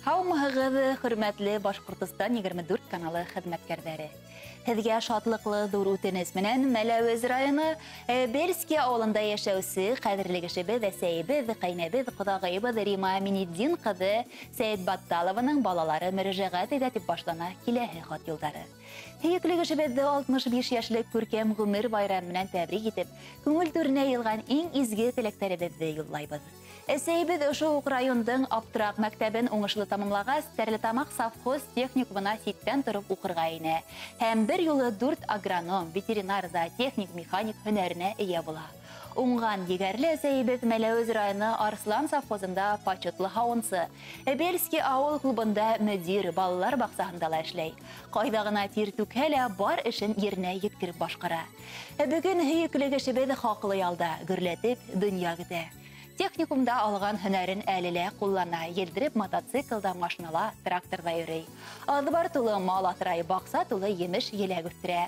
Һаумыһығыҙ, хөрмәтле Башҡортостан 24 каналы хеҙмәткәрҙәре. Һеҙгә шатлыҡлы ҙур үтенес менән Мәләүез районы Бельский ауылында йәшәүсе ҡәҙерле кешебеҙ, әсәйебеҙ, ҡәйнәбеҙ, ҡоҙағыйыбыҙ Рима Минетдин ҡыҙы Сәйет Батталованың балалары мөрәжәғәт итә тип башлана киләһе хат юлдары. Һөйөклө кешебеҙҙе 65 йәшлек күркәм ғүмер байрамы менән тәбрик итеп, күңел түренә йылған иң изге теләктәребеҙҙе юллайбыҙ. Әсәйебеҙ ошо уҡ райондың Аптыраҡ мәктәбен уңышлы тамамлағас, Стәрлетамаҡ совхоз техникумына ситтән тороп уҡырға инә. Һәм бер юлы 4 агроном, ветеринар, зоотехник, механик һөнәренә эйә була. Уңған егәрле әсәйебеҙ Мәләүез районы Арслан совхозында почетлы һауынсы. Бельский ауыл клубында мөдир, балалар баҡсаһында ла эшләй. Ҡайҙа ғына тир түкһә лә бар эшен еренә еткереп башҡара. Бөгөн һөйөклө кешебеҙ хаҡлы ялда гөрләтеп донъя көтә. Техникумда алған һөнәрен әлелә ҡуллана, елдереп мотоциклда, машинала, тракторда йөрөй. Аҙ бар тулы мал аҫрай, баҡса тулы емеш еләк үҫтерә.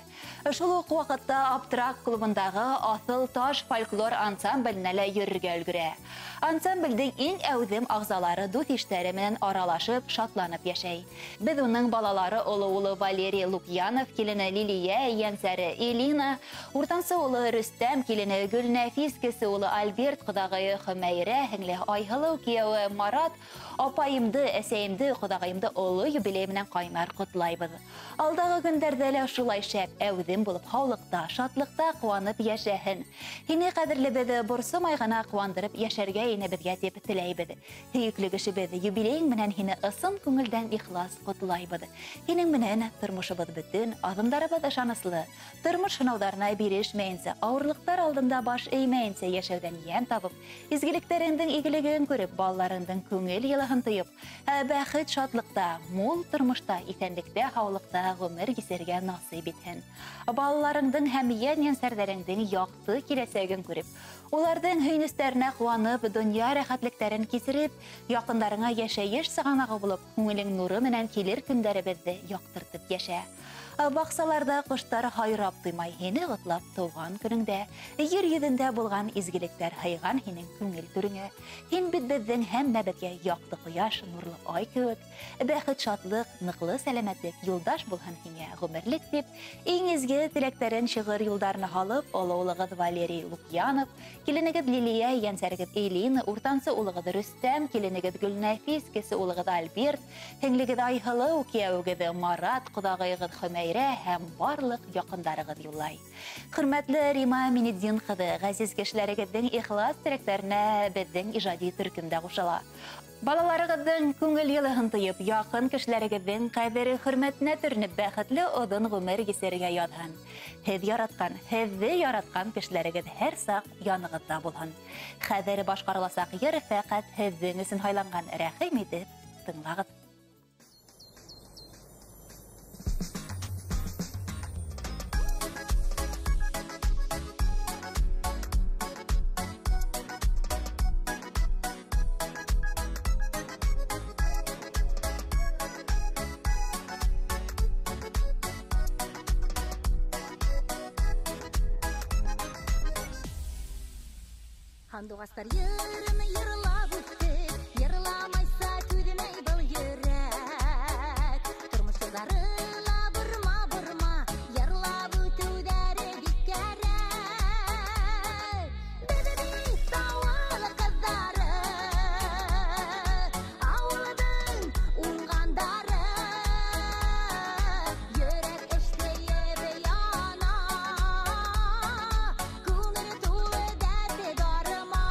Шул уҡ ваҡытта Аптыраҡ клубындағы Аҫыл таш фольклор ансамбленә лә йөрөргә өлгөрә. Ансамблдең иң әүҙем ағзалары дуҫ-иштәре менән аралашып, шатланып йәшәй. Беҙ уның балалары оло улы Валерий Лукьянов, килене Лилия, йәнсәре Элина, уртансы улы Рөстәм, килене Гөлнәфис, кесе улы Альберт, ҡоҙағыйы Мәйрә, һеңле Айһылыу, кейәүе Марат, апайымды, әсәйемде, ҡоҙағыйымды оло юбилей менән ҡайнар ҡотлайбыҙ. Алдағы көндәрҙә лә шулай шәп, әүҙем булып, һаулыҡта, шатлыҡта ҡыуанып йәшәһен. Һине ҡәҙерлебеҙ, борсомай ғына ҡыуандырып йәшәргә инебеҙгә тип теләйбеҙ. Һөйөклө кешебеҙ, юбилейың менән һине ысын күңелдән ихлас ҡотлайбыҙ. Һинең менән тормошобоҙ бөтөн, аҙымдарыбыҙ ышаныслы. Тормош һынауҙарына бирешмәйенсә, ауырлыҡтар алдында баш эймәйенсә йәшәүҙән йән табып, изгелектәреңдең игелеген күреп, балаларыңдың күңел йылыһын тойоп, бәхет шатлыҡта, мул тормошта, иҫәнлектә, һаулыҡта ғүмер кисергә насип итһен. Балаларыңдың һәм йән-йәнсәрҙәреңдең яҡты киләсәген күреп, уларҙың һөйөнөстәренә ҡыуанып, донъя рәхәтлектәрен кисереп, яҡындарыңа йәшәйеш сығанағы булып, күңелең нуры менән килер көндәребеҙҙе яҡтыртып йәшә. Баҡсаларда ҡоштар һайрап туймай, һине ҡотлап тыуған көнөңдә, ер йөҙөндә булған изгелектәр һыйған һинең күңел түреңә. Һин бит беҙҙең һәммәбеҙгә яҡты ҡояш, нурлы ай кеүек. Бәхет, шатлыҡ, ныҡлы сәләмәтлек юлдаш булһын һиңә ғүмерлек дип, иң изге теләктәрен шиғыр юлдарына һалып, оло улығыҙ Валерий Лукьянов, киленегеҙ Лилия, йәнсәрегеҙ Элина, уртансы улығыҙ Рөстәм, киленегеҙ Гөлнәфис, кесе улығыҙ Альберт, һеңлегеҙ Айһылыу, кейәүегеҙ Марат, ҡоҙағыйығыҙ Хөмәйрә һәм барлыҡ яҡындарығыҙ юллай. Хөрмәтле Рима Минетдин ҡыҙы, ғәзиз кешеләрегеҙҙең ихлас теләктәренә беҙҙең ижади төркөмдә ҡушыла. Балаларығыҙҙың күңел йылыһын тойоп, яҡын кешеләрегеҙҙең ҡәҙере хөрмәтенә төрөнөп, бәхетле оҙон ғүмер кисерергә яҙһын. Һеҙ яратҡан, һеҙҙе яратҡан кешеләрегеҙ һәр саҡ янығыҙҙа булһын. Хәҙер башҡарыласаҡ йыр фәҡәт һеҙҙең өсөн һайланған. Рәхим итеп тыңлағыҙ. Андуғастар йырыны йырлап үтті, йырламайса түҙемәй был йөрәк. Тормош юлдары ла бұрма, йырлап үтеүҙәре бик кәрәк. Беҙ ауыл ҡыҙҙары, ауылдың уңғандары, йөрәк эшләйеп яна, күңел тулы дәрте дарыма.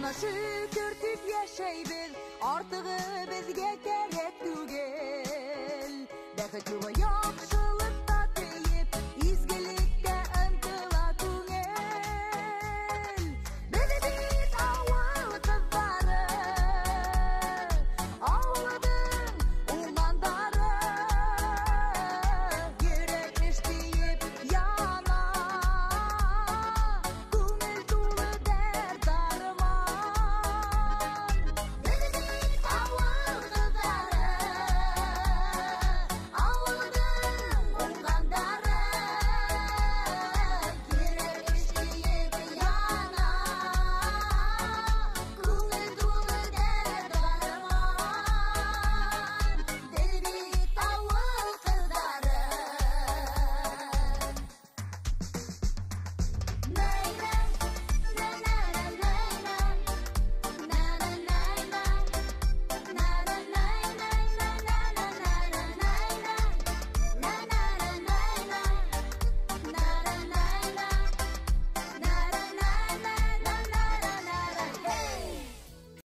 Buna şükür tüp yaşaybiz, artığı bizge gerek tügel. Bäxetli we ýakşy